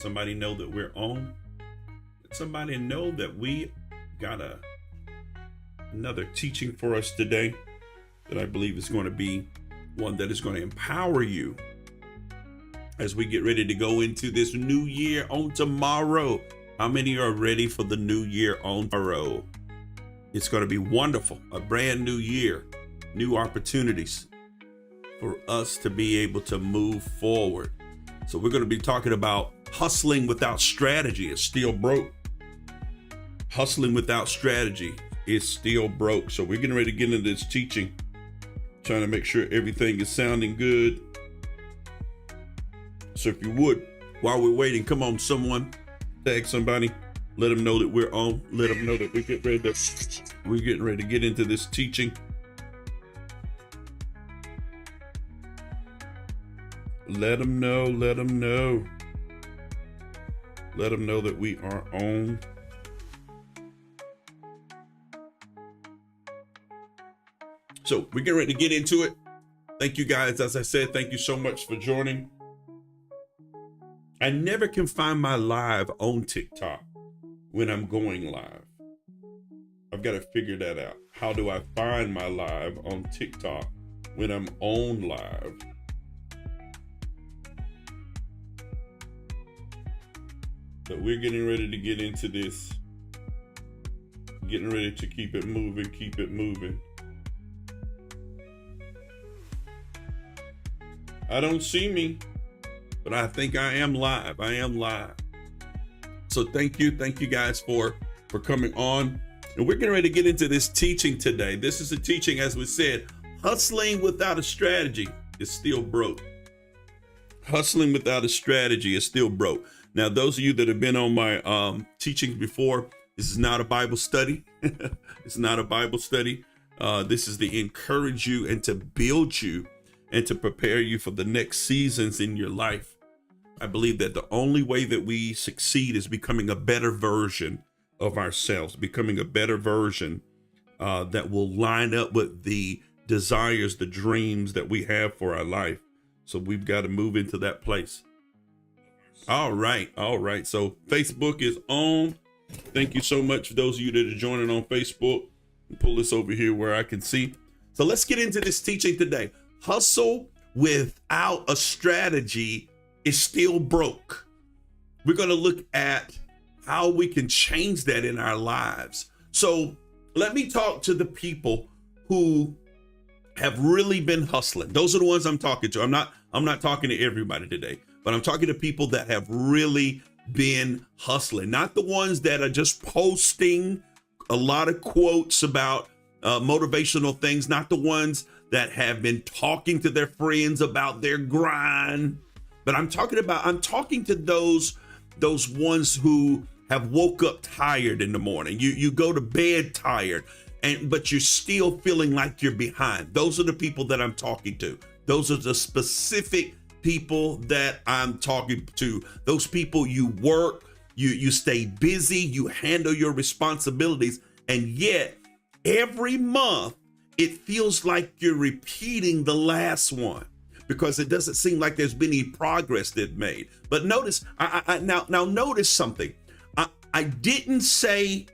Somebody know that we're on. Let somebody know that we got another teaching for us today that I believe is going to be one that is going to empower you as we get ready to go into this new year on tomorrow. How many are ready for the new year on tomorrow? It's going to be wonderful. A brand new year, new opportunities for us to be able to move forward. So we're going to be talking about hustling without strategy is still broke. Hustling without strategy is still broke. So we're getting ready to get into this teaching, trying to make sure everything is sounding good. So if you would, while we're waiting, come on, someone, tag somebody, let them know that we're on. Let them know that we're getting ready to get into this teaching. Let them know. Let them know that we are on. So we're getting ready to get into it. Thank you guys. As I said, thank you so much for joining. I never can find my live on TikTok when I'm going live. I've got to figure that out. How do I find my live on TikTok when I'm on live? But we're getting ready to get into this. Getting ready to keep it moving, keep it moving. I don't see me, but I think I am live. I am live. So thank you guys for coming on. And we're getting ready to get into this teaching today. This is a teaching, as we said, hustling without a strategy is still broke. Hustling without a strategy is still broke. Now, those of you that have been on my teachings before, this is not a Bible study. It's not a Bible study. This is to encourage you and to build you and to prepare you for the next seasons in your life. I believe that the only way that we succeed is becoming a better version of ourselves, becoming a better version that will line up with the desires, the dreams that we have for our life. So we've got to move into that place. All right. So Facebook is on. Thank you so much for those of you that are joining on Facebook. Pull this over here where I can see. So let's get into this teaching today. Hustle without a strategy is still broke. We're going to look at how we can change that in our lives. So let me talk to the people who have really been hustling. Those are the ones I'm talking to. I'm not talking to everybody today, but I'm talking to people that have really been hustling, not the ones that are just posting a lot of quotes about motivational things, not the ones that have been talking to their friends about their grind, but I'm talking to those ones who have woke up tired in the morning. You go to bed tired, but you're still feeling like you're behind. Those are the people that I'm talking to. Those are the specific people that I'm talking to. Those people, you work, you stay busy, you handle your responsibilities, and yet every month it feels like you're repeating the last one because it doesn't seem like there's been any progress they've made. But notice, now notice something. I didn't say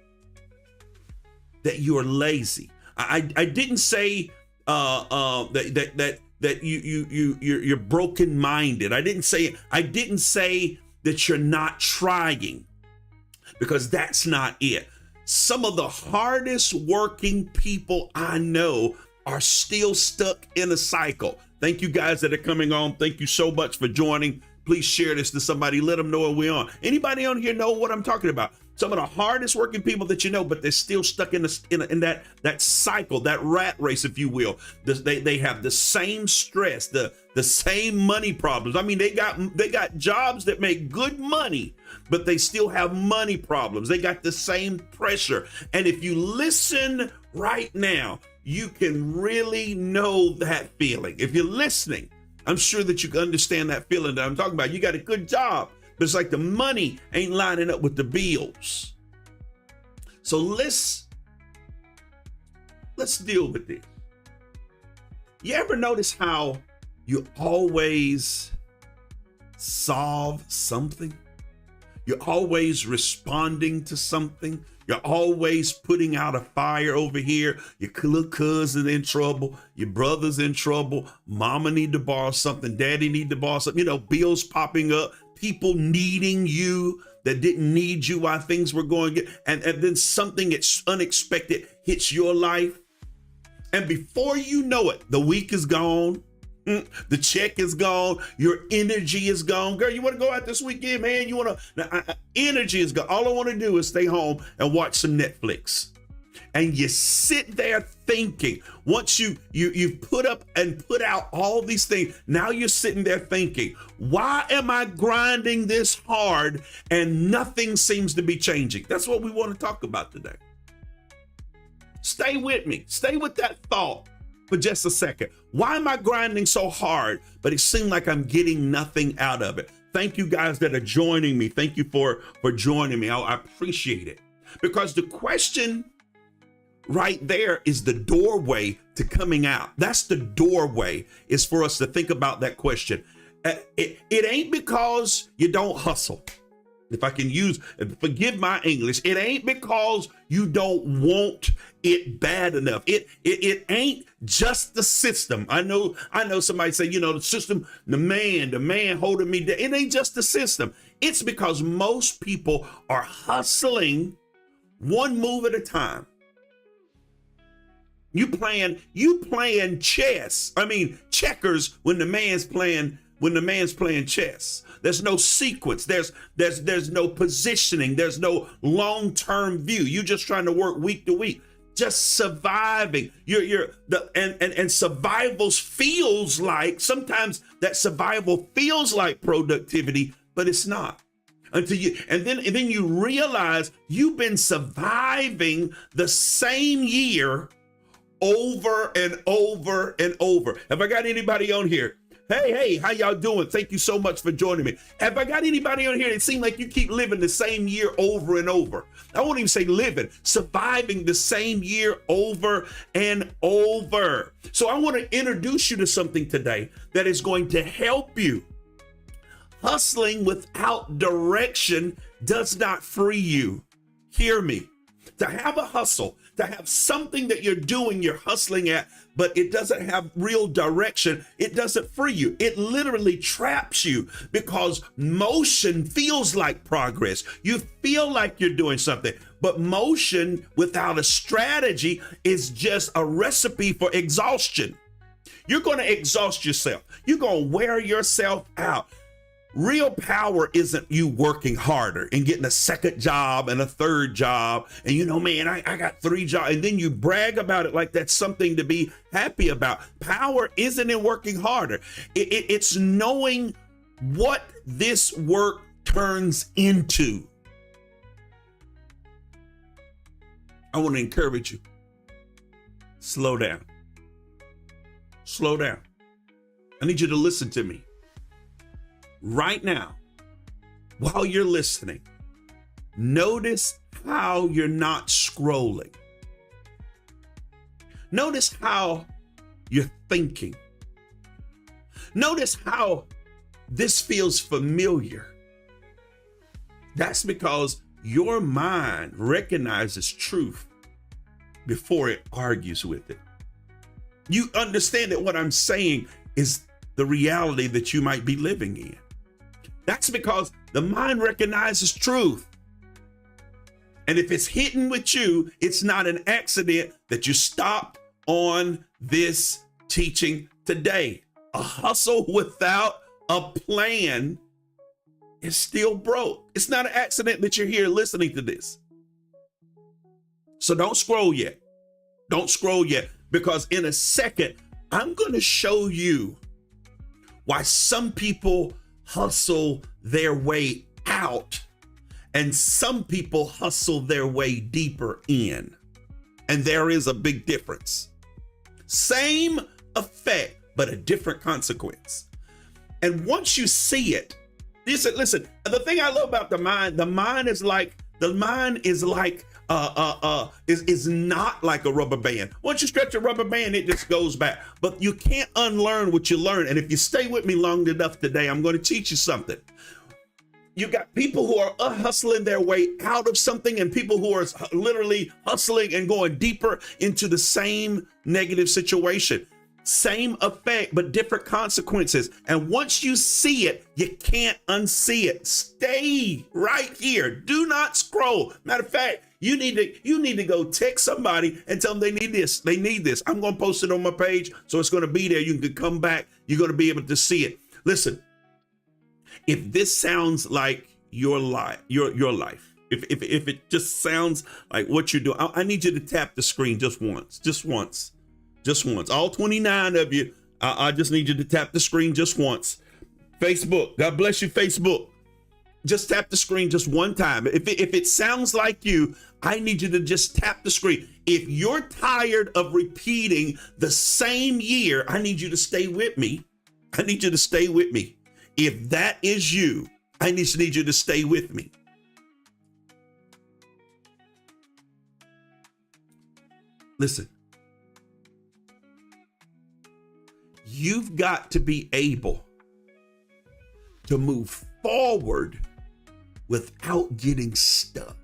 that you're lazy. I didn't say that you're broken-minded. I didn't say that you're not trying, because that's not it. Some of the hardest working people I know are still stuck in a cycle. Thank you guys that are coming on. Thank you so much for joining. Please share this to somebody. Let them know we're on. Anybody on here know what I'm talking about? Some of the hardest working people that you know, but they're still stuck in that cycle, that rat race, if you will. They have the same stress, the same money problems. I mean, they got jobs that make good money, but they still have money problems. They got the same pressure. And if you listen right now, you can really know that feeling. If you're listening, I'm sure that you can understand that feeling that I'm talking about. You got a good job, but it's like the money ain't lining up with the bills. So let's deal with this. You ever notice how you always solve something? You're always responding to something. You're always putting out a fire over here. Your little cousin in trouble. Your brother's in trouble. Mama need to borrow something. Daddy need to borrow something. Bills popping up. People needing you that didn't need you while things were going good. And then something that's unexpected hits your life. And before you know it, the week is gone. The check is gone. Your energy is gone. Girl, you want to go out this weekend, man? You want to, energy is gone. All I want to do is stay home and watch some Netflix. And you sit there thinking, once you've put up and put out all these things, now you're sitting there thinking, why am I grinding this hard and nothing seems to be changing? That's what we want to talk about today. Stay with me. Stay with that thought for just a second. Why am I grinding so hard, but it seems like I'm getting nothing out of it? Thank you guys that are joining me. Thank you for joining me. I appreciate it. Because the question right there is the doorway to coming out. That's the doorway, is for us to think about that question. It ain't because you don't hustle. If I can forgive my English, it ain't because you don't want it bad enough. It ain't just the system. I know somebody say, the system, the man holding me down. It ain't just the system. It's because most people are hustling one move at a time. You playing chess. I mean, checkers when the man's playing chess. There's no sequence. There's no positioning. There's no long-term view. You're just trying to work week to week, just surviving. And survival feels like, sometimes that survival feels like productivity, but it's not. And then you realize you've been surviving the same year over and over and over. Have I got anybody on here? Hey, how y'all doing? Thank you so much for joining me. Have I got anybody on here? It seems like you keep living the same year over and over. I won't even say living, surviving the same year over and over. So I want to introduce you to something today that is going to help you. Hustling without direction does not free you. Hear me. To have a hustle, to have something that you're hustling at, but it doesn't have real direction, it doesn't free you. It literally traps you, because motion feels like progress. You feel like you're doing something, but motion without a strategy is just a recipe for exhaustion. You're going to exhaust yourself. You're going to wear yourself out. Real power isn't you working harder and getting a second job and a third job. And man, I got 3 jobs. And then you brag about it like that's something to be happy about. Power isn't in working harder. It's knowing what this work turns into. I want to encourage you. Slow down. Slow down. I need you to listen to me. Right now, while you're listening, notice how you're not scrolling. Notice how you're thinking. Notice how this feels familiar. That's because your mind recognizes truth before it argues with it. You understand that what I'm saying is the reality that you might be living in. That's because the mind recognizes truth. And if it's hitting with you, it's not an accident that you stopped on this teaching today. A hustle without a plan is still broke. It's not an accident that you're here listening to this. So don't scroll yet. Don't scroll yet, because in a second, I'm going to show you why some people hustle their way out and some people hustle their way deeper in. And there is a big difference. Same effect, but a different consequence. And once you see it, listen, the thing I love about the mind is not like a rubber band. Once you stretch a rubber band, it just goes back. But you can't unlearn what you learn. And if you stay with me long enough today, I'm going to teach you something. You got people who are hustling their way out of something and people who are literally hustling and going deeper into the same negative situation. Same effect, but different consequences. And once you see it, you can't unsee it. Stay right here. Do not scroll. Matter of fact, you need to go text somebody and tell them they need this. They need this. I'm going to post it on my page, so it's going to be there. You can come back. You're going to be able to see it. Listen. If this sounds like your life, if it just sounds like what you're doing, I need you to tap the screen just once. All 29 of you, I just need you to tap the screen just once. Facebook, God bless you, Facebook. Just tap the screen just one time. If it sounds like you, I need you to just tap the screen. If you're tired of repeating the same year, I need you to stay with me. If that is you, I just need you to stay with me. Listen, you've got to be able to move forward without getting stuck.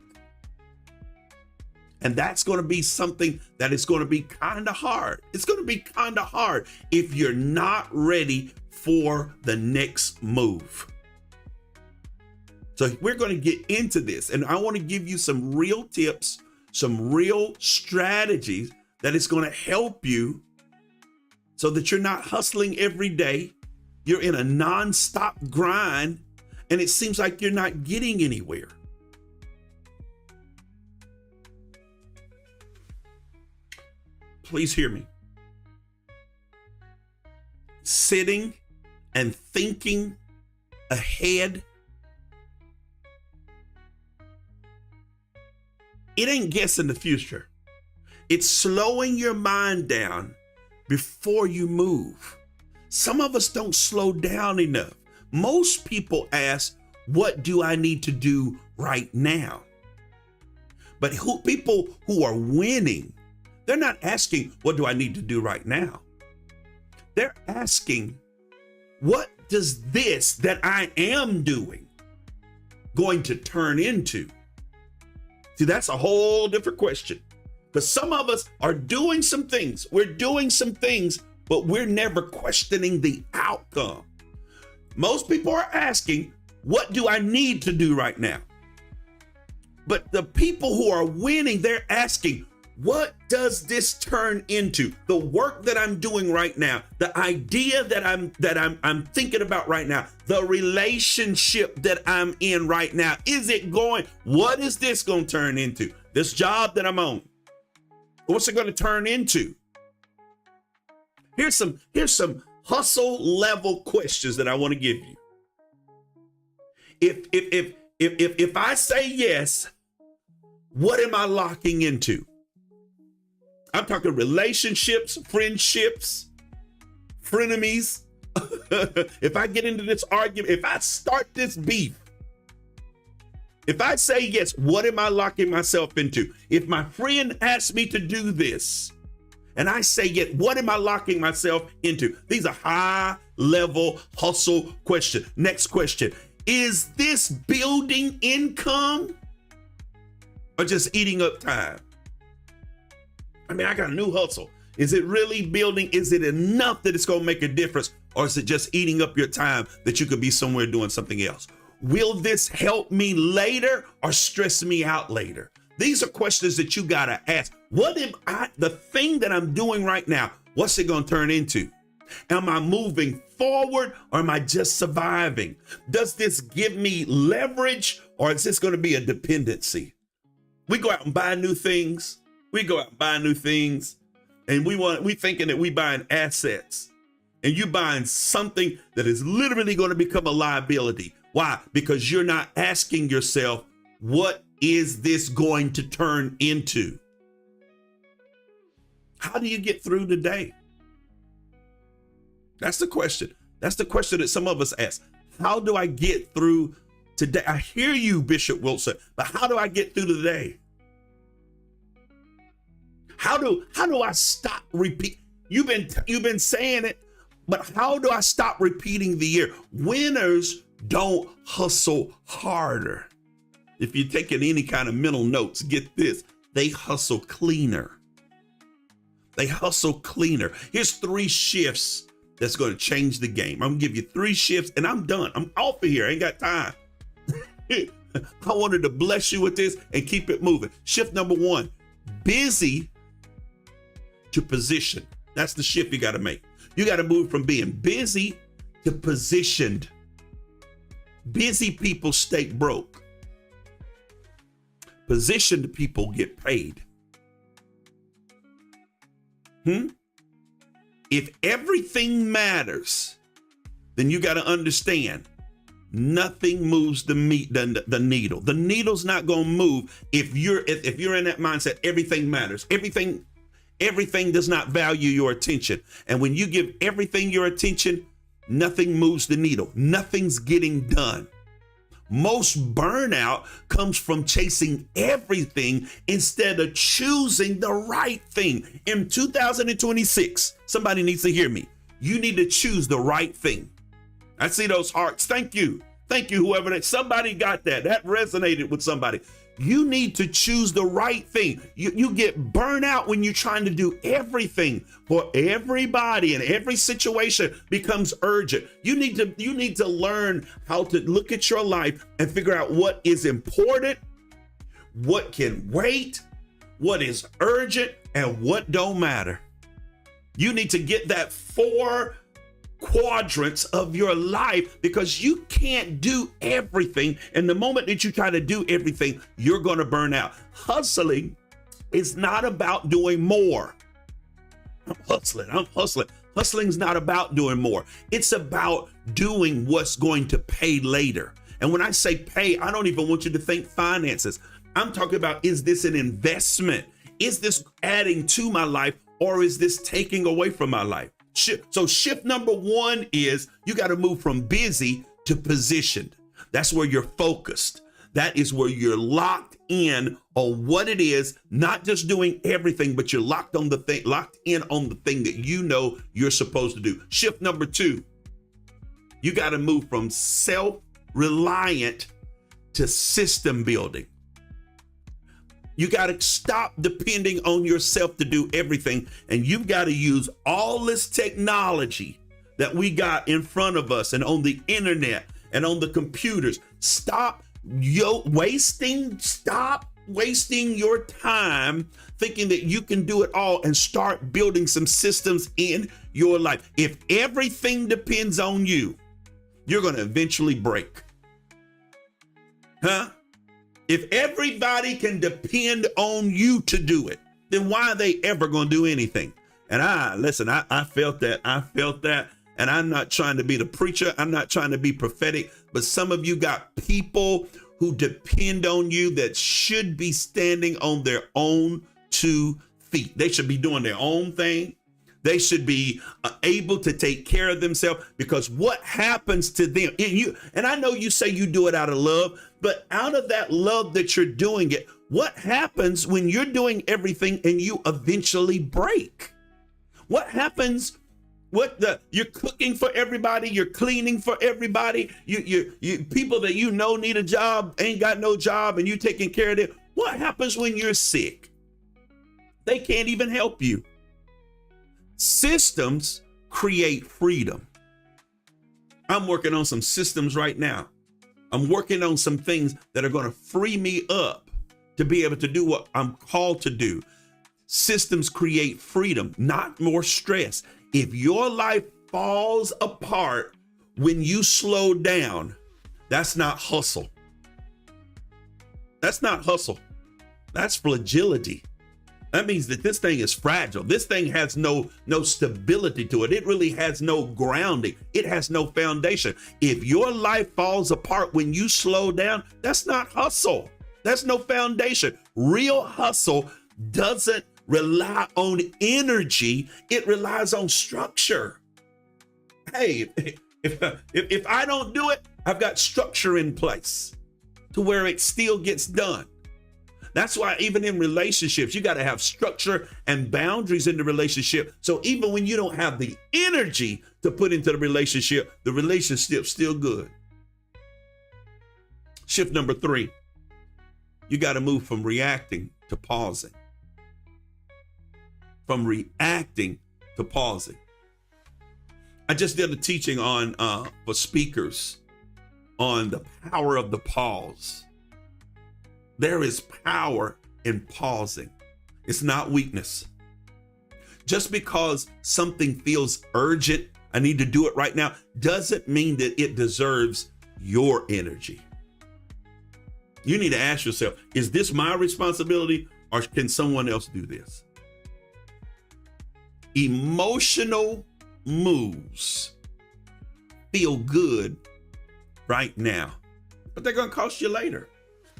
And that's going to be something that is going to be kind of hard. It's going to be kind of hard if you're not ready for the next move. So we're going to get into this, and I want to give you some real tips, some real strategies that is going to help you so that you're not hustling every day. You're in a nonstop grind, and it seems like you're not getting anywhere. Please hear me. Sitting and thinking ahead, it ain't guessing the future. It's slowing your mind down before you move. Some of us don't slow down enough. Most people ask, what do I need to do right now? But people who are winning, they're not asking, what do I need to do right now? They're asking, what does this that I am doing going to turn into? See, that's a whole different question. Because some of us are doing some things. We're doing some things, but we're never questioning the outcome. Most people are asking, what do I need to do right now? But the people who are winning, they're asking, what does this turn into? The work that I'm doing right now, the idea that I'm thinking about right now, the relationship that I'm in right now, what is this going to turn into? This job that I'm on, what's it going to turn into? Here's some hustle level questions that I want to give you. If I say yes, what am I locking into? I'm talking relationships, friendships, frenemies. If I get into this argument, if I start this beef, if I say yes, what am I locking myself into? If my friend asks me to do this and I say yes, what am I locking myself into? These are high level hustle questions. Next question. Is this building income or just eating up time? I mean, I got a new hustle. Is it really building? Is it enough that it's going to make a difference? Or is it just eating up your time that you could be somewhere doing something else? Will this help me later or stress me out later? These are questions that you got to ask. What am the thing that I'm doing right now, what's it going to turn into? Am I moving forward or am I just surviving? Does this give me leverage or is this going to be a dependency? We go out and buy new things. And we thinking that we buying assets, and you buying something that is literally going to become a liability. Why? Because you're not asking yourself, what is this going to turn into? How do you get through the day? That's the question. That's the question that some of us ask. How do I get through today? I hear you, Bishop Wilson, but how do I get through the day? How do I stop repeat? You've been saying it, but how do I stop repeating the year? Winners don't hustle harder. If you're taking any kind of mental notes, get this. They hustle cleaner. They hustle cleaner. Here's 3 shifts that's going to change the game. I'm going to give you 3 shifts and I'm done. I'm off of here. I ain't got time. I wanted to bless you with this and keep it moving. Shift number 1, busy to position. That's the shift you got to make. You got to move from being busy to positioned. Busy people stay broke. Positioned people get paid. If everything matters, then you got to understand nothing moves the needle. The needle's not going to move if you're in that mindset. Everything matters. Everything does not value your attention. And when you give everything your attention, nothing moves the needle. Nothing's getting done. Most burnout comes from chasing everything instead of choosing the right thing. In 2026, somebody needs to hear me. You need to choose the right thing. I see those hearts. Thank you. Thank you, whoever that. Somebody got that. That resonated with somebody. You need to choose the right thing. You get burnt out when you're trying to do everything for everybody, and every situation becomes urgent. You need to learn how to look at your life and figure out what is important, what can wait, what is urgent, and what don't matter. You need to get that 4 quadrants of your life, because you can't do everything. And the moment that you try to do everything, you're going to burn out. Hustling is not about doing more. I'm hustling. Hustling's not about doing more. It's about doing what's going to pay later. And when I say pay, I don't even want you to think finances. I'm talking about, is this an investment? Is this adding to my life, or is this taking away from my life? So shift number 1 is you got to move from busy to positioned. That's where you're focused. That is where you're locked in on what it is, not just doing everything, but you're locked in on the thing that you know you're supposed to do. Shift number 2, you got to move from self-reliant to system building. You got to stop depending on yourself to do everything. And you've got to use all this technology that we got in front of us and on the internet and on the computers. Stop wasting your time thinking that you can do it all, and start building some systems in your life. If everything depends on you, you're going to eventually break. If everybody can depend on you to do it, then why are they ever going to do anything? And I felt that. And I'm not trying to be the preacher. I'm not trying to be prophetic, but some of you got people who depend on you that should be standing on their own 2 feet. They should be doing their own thing. They should be able to take care of themselves, because what happens to them, and I know you say you do it out of love, but out of that love that you're doing it, what happens when you're doing everything and you eventually break? What happens? You're cooking for everybody, you're cleaning for everybody, you people that you know need a job, ain't got no job, and you taking care of them. What happens when you're sick? They can't even help you. Systems create freedom. I'm working on some systems right now. I'm working on some things that are going to free me up to be able to do what I'm called to do. Systems create freedom, not more stress. If your life falls apart when you slow down, that's not hustle. That's not hustle. That's fragility. That means that this thing is fragile. This thing has no stability to it. It really has no grounding. It has no foundation. If your life falls apart when you slow down, that's not hustle. That's no foundation. Real hustle doesn't rely on energy. It relies on structure. Hey, if I don't do it, I've got structure in place to where it still gets done. That's why even in relationships, you got to have structure and boundaries in the relationship. So even when you don't have the energy to put into the relationship's still good. Shift number 3, you got to move from reacting to pausing. From reacting to pausing. I just did a teaching on for speakers on the power of the pause. There is power in pausing. It's not weakness. Just because something feels urgent, I need to do it right now, doesn't mean that it deserves your energy. You need to ask yourself, is this my responsibility or can someone else do this? Emotional moves feel good right now, but they're going to cost you later.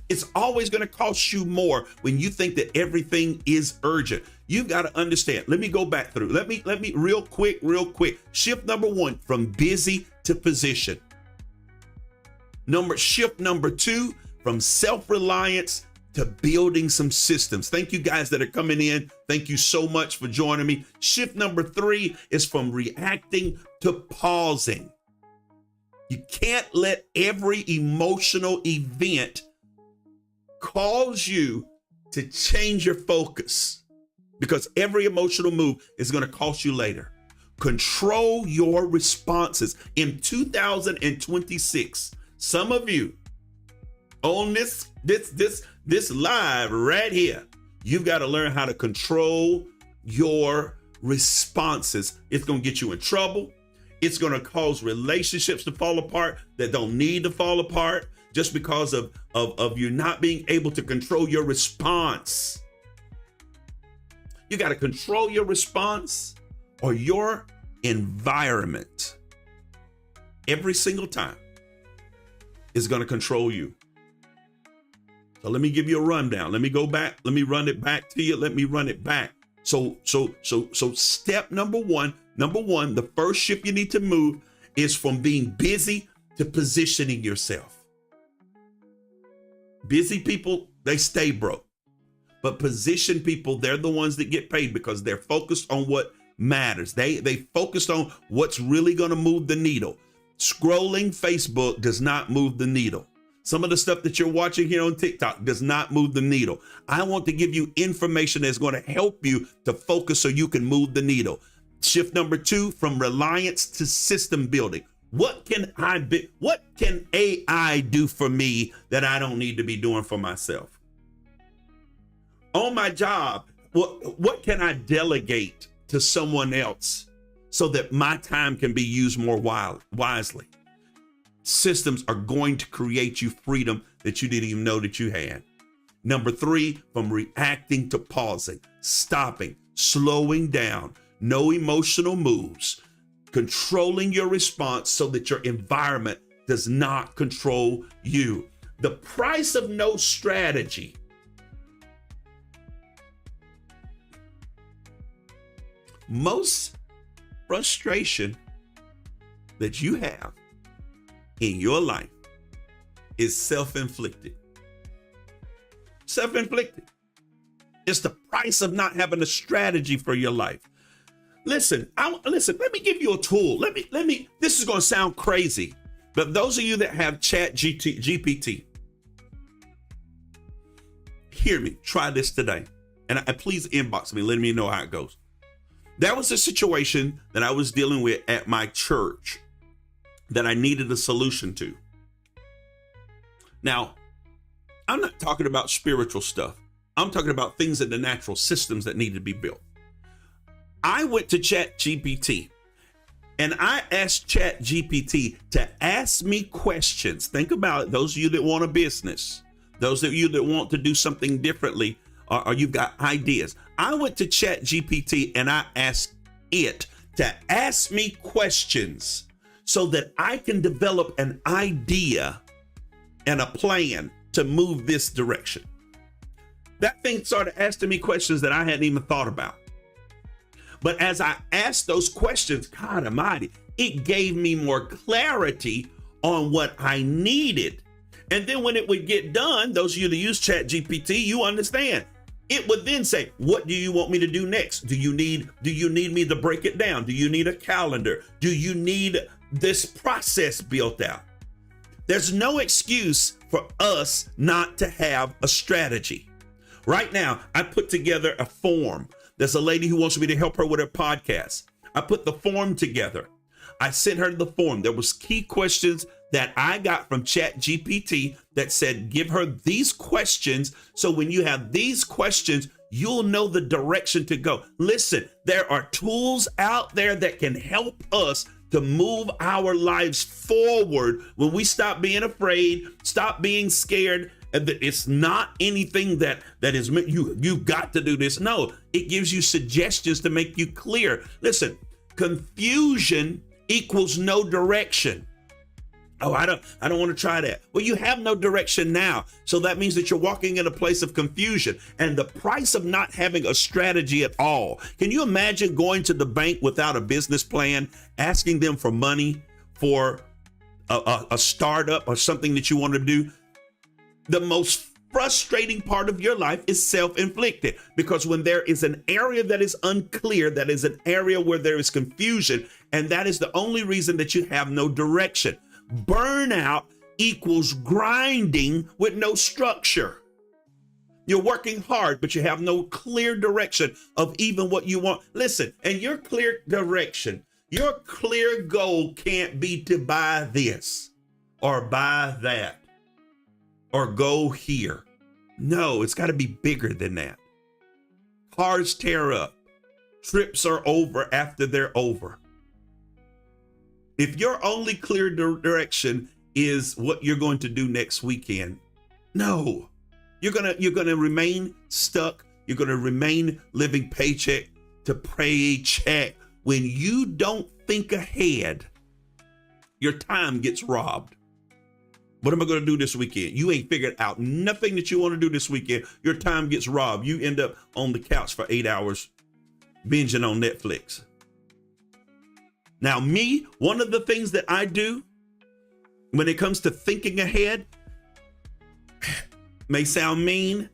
It's always going to cost you more when you think that everything is urgent. You've got to understand. Let me go back through. Let me real quick. Shift number 1, from busy to position. Shift number 2, from self-reliance to building some systems. Thank you guys that are coming in. Thank you so much for joining me. Shift number 3 is from reacting to pausing. You can't let every emotional event cause you to change your focus, because every emotional move is going to cost you later. Control your responses. In 2026, some of you on this live right here, you've got to learn how to control your responses. It's going to get you in trouble. It's going to cause relationships to fall apart that don't need to fall apart just because of you not being able to control your response. You got to control your response, or your environment every single time is going to control you. So let me give you a rundown. Let me go back. Let me run it back to you. Let me run it back. So step number one, the first shift you need to move is from being busy to positioning yourself. Busy people, they stay broke. But position people, they're the ones that get paid because they're focused on what matters. They focused on what's really going to move the needle. Scrolling Facebook does not move the needle. Some of the stuff that you're watching here on TikTok does not move the needle. I want to give you information that's going to help you to focus so you can move the needle. Shift number 2, from reliance to system building. What can AI do for me that I don't need to be doing for myself? On my job, what can I delegate to someone else so that my time can be used more wisely? Systems are going to create you freedom that you didn't even know that you had. Number 3, from reacting to pausing, stopping, slowing down, no emotional moves, controlling your response so that your environment does not control you. The price of no strategy. Most frustration that you have in your life is self-inflicted. Self-inflicted. It's the price of not having a strategy for your life. Listen, let me give you a tool. This is going to sound crazy, but those of you that have GPT, hear me, try this today. And please inbox me, letting me know how it goes. There was a situation that I was dealing with at my church that I needed a solution to. Now, I'm not talking about spiritual stuff. I'm talking about things in the natural, systems that need to be built. I went to ChatGPT and I asked ChatGPT to ask me questions. Think about it. Those of you that want a business, those of you that want to do something differently, or you've got ideas. I went to ChatGPT and I asked it to ask me questions so that I can develop an idea and a plan to move this direction. That thing started asking me questions that I hadn't even thought about. But as I asked those questions, God Almighty, it gave me more clarity on what I needed. And then when it would get done, those of you that use ChatGPT, you understand. It would then say, what do you want me to do next? Do you need me to break it down? Do you need a calendar? Do you need this process built out? There's no excuse for us not to have a strategy. Right now, I put together a form. There's a lady who wants me to help her with her podcast. I put the form together. I sent her the form. There was key questions that I got from ChatGPT that said, give her these questions. So when you have these questions, you'll know the direction to go. Listen, there are tools out there that can help us to move our lives forward when we stop being afraid, stop being scared. And that it's not anything that is meant you've got to do this. No, it gives you suggestions to make you clear. Listen, confusion equals no direction. Oh, I don't want to try that. Well, you have no direction now. So that means that you're walking in a place of confusion and the price of not having a strategy at all. Can you imagine going to the bank without a business plan, asking them for money for a startup or something that you want to do? The most frustrating part of your life is self-inflicted, because when there is an area that is unclear, that is an area where there is confusion, and that is the only reason that you have no direction. Burnout equals grinding with no structure. You're working hard, but you have no clear direction of even what you want. Listen, and your clear direction, your clear goal can't be to buy this or buy that or go here. No, it's got to be bigger than that. Cars tear up. Trips are over after they're over. If your only clear direction is what you're going to do next weekend, no, you're gonna remain stuck. You're gonna remain living paycheck to paycheck. When you don't think ahead, your time gets robbed. What am I going to do this weekend? You ain't figured out nothing that you want to do this weekend. Your time gets robbed. You end up on the couch for 8 hours binging on Netflix. Now, me, one of the things that I do when it comes to thinking ahead may sound mean,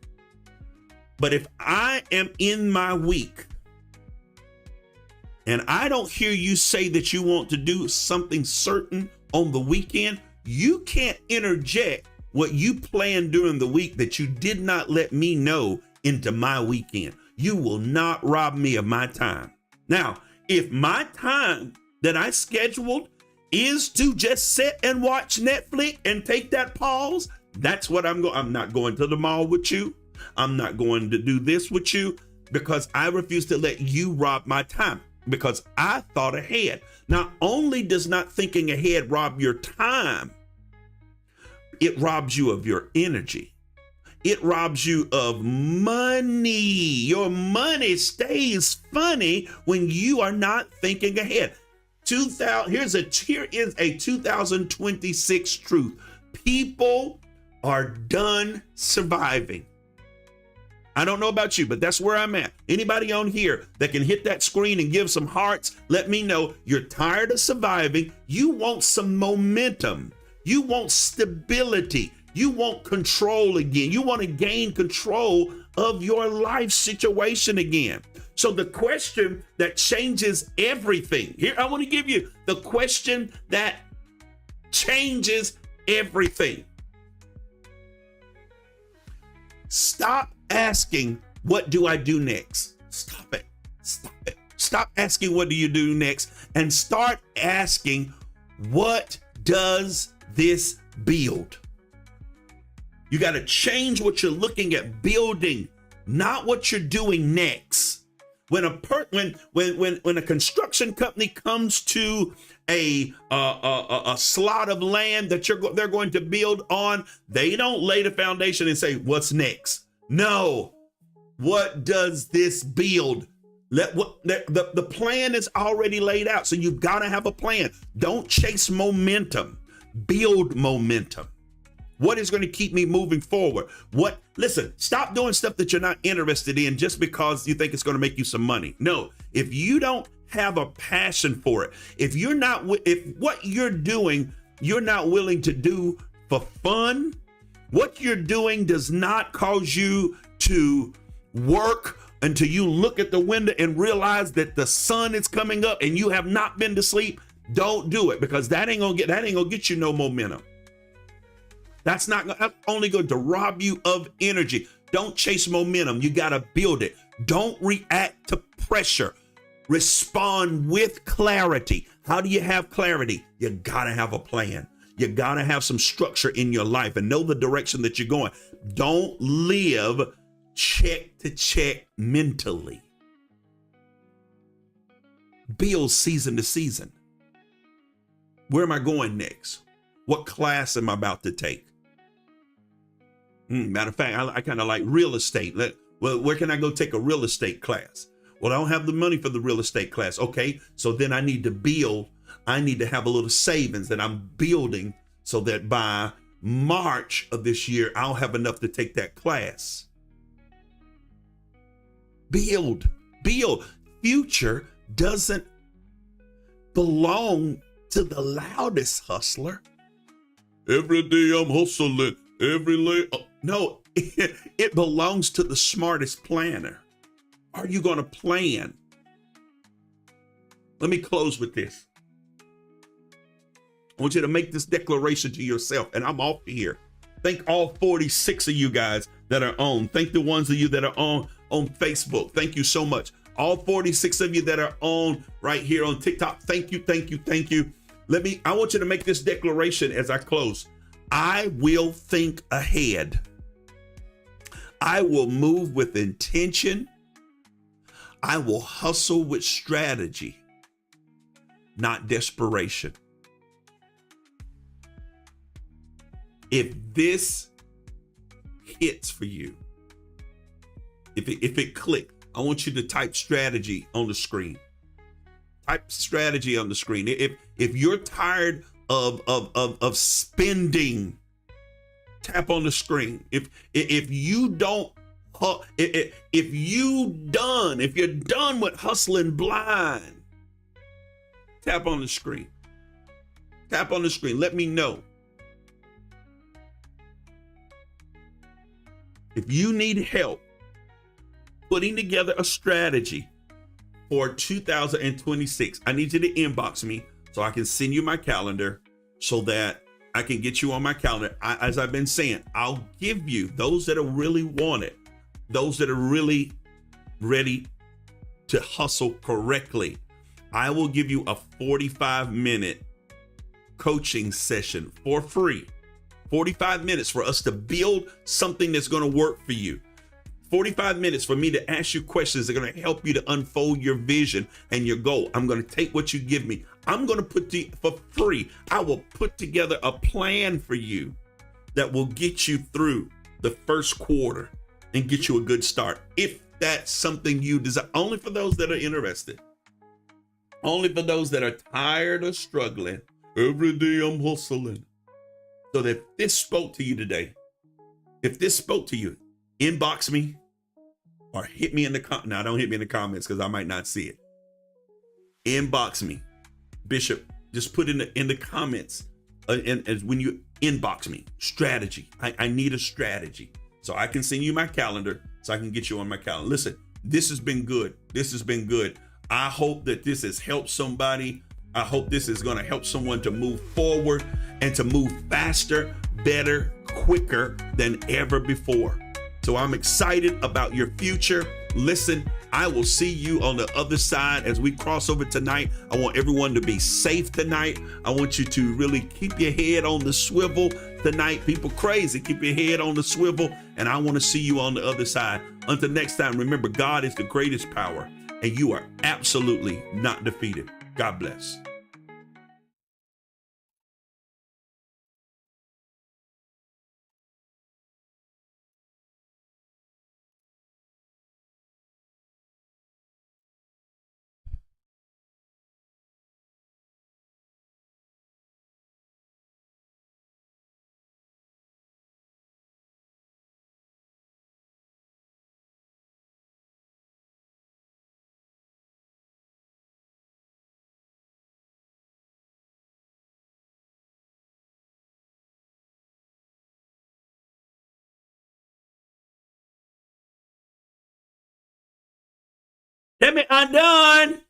but if I am in my week and I don't hear you say that you want to do something certain on the weekend, you can't interject what you planned during the week that you did not let me know into my weekend. You will not rob me of my time. Now, if my time that I scheduled is to just sit and watch Netflix and take that pause, that's what I'm going. I'm not going to the mall with you. I'm not going to do this with you, because I refuse to let you rob my time, because I thought ahead. Not only does not thinking ahead rob your time, it robs you of your energy. It robs you of money. Your money stays funny when you are not thinking ahead. Here is a 2026 truth. People are done surviving. I don't know about you, but that's where I'm at. Anybody on here that can hit that screen and give some hearts, let me know you're tired of surviving. You want some momentum. You want stability. You want control again. You want to gain control of your life situation again. So the question that changes everything. Here, I want to give you the question that changes everything. Stop asking, what do I do next? Stop it. Stop it. Stop asking, what do you do next? And start asking, what does this build? You got to change what you're looking at building, not what you're doing next. When a construction company comes to a slot of land that they're going to build on, they don't lay the foundation and say, what's next? No. What does this build? The plan is already laid out. So you've got to have a plan. Don't chase momentum. Build momentum. What is going to keep me moving forward? Listen, stop doing stuff that you're not interested in just because you think it's going to make you some money. No, if you don't have a passion for it, if what you're doing, you're not willing to do for fun, what you're doing does not cause you to work until you look at the window and realize that the sun is coming up and you have not been to sleep, don't do it, because that ain't gonna get you no momentum. That's only going to rob you of energy. Don't chase momentum. You got to build it. Don't react to pressure. Respond with clarity. How do you have clarity? You got to have a plan. You got to have some structure in your life and know the direction that you're going. Don't live check to check mentally. Build season to season. Where am I going next? What class am I about to take? Matter of fact, I kind of like real estate. Well, where can I go take a real estate class? Well, I don't have the money for the real estate class. Okay, so then I need to build. I need to have a little savings that I'm building so that by March of this year, I'll have enough to take that class. Build. Future doesn't belong to the loudest hustler. Every day I'm hustling. No, it belongs to the smartest planner. Are you going to plan? Let me close with this. I want you to make this declaration to yourself, and I'm off here. Thank all 46 of you guys that are on. Thank the ones of you that are on Facebook. Thank you so much. All 46 of you that are on right here on TikTok. Thank you. I want you to make this declaration as I close. I will think ahead. I will move with intention. I will hustle with strategy, not desperation. If this hits for you, if it clicked, I want you to type strategy on the screen. Type strategy on the screen. If you're tired of spending, tap on the screen. If you're done with hustling blind, tap on the screen. Tap on the screen. Let me know. If you need help putting together a strategy for 2026, I need you to inbox me so I can send you my calendar so that I can get you on my calendar. As I've been saying, I'll give you those that are really want it, those that are really ready to hustle correctly. I will give you a 45-minute coaching session for free. 45 minutes for us to build something that's going to work for you. 45 minutes for me to ask you questions that are going to help you to unfold your vision and your goal. I'm going to take what you give me. I'm going to for free. I will put together a plan for you that will get you through the first quarter and get you a good start. If that's something you desire, only for those that are interested, only for those that are tired of struggling. Every day I'm hustling. So that if this spoke to you today, if this spoke to you, inbox me or hit me in the comments. Now, don't hit me in the comments because I might not see it. Inbox me. Bishop, just put in the comments and when you inbox me, strategy. I need a strategy so I can send you my calendar so I can get you on my calendar. Listen, this has been good. This has been good. I hope that this has helped somebody. I hope this is going to help someone to move forward and to move faster, better, quicker than ever before. So I'm excited about your future. Listen, I will see you on the other side as we cross over tonight. I want everyone to be safe tonight. I want you to really keep your head on the swivel tonight. People crazy, keep your head on the swivel. And I want to see you on the other side. Until next time, remember, God is the greatest power and you are absolutely not defeated. God bless. Let me undone.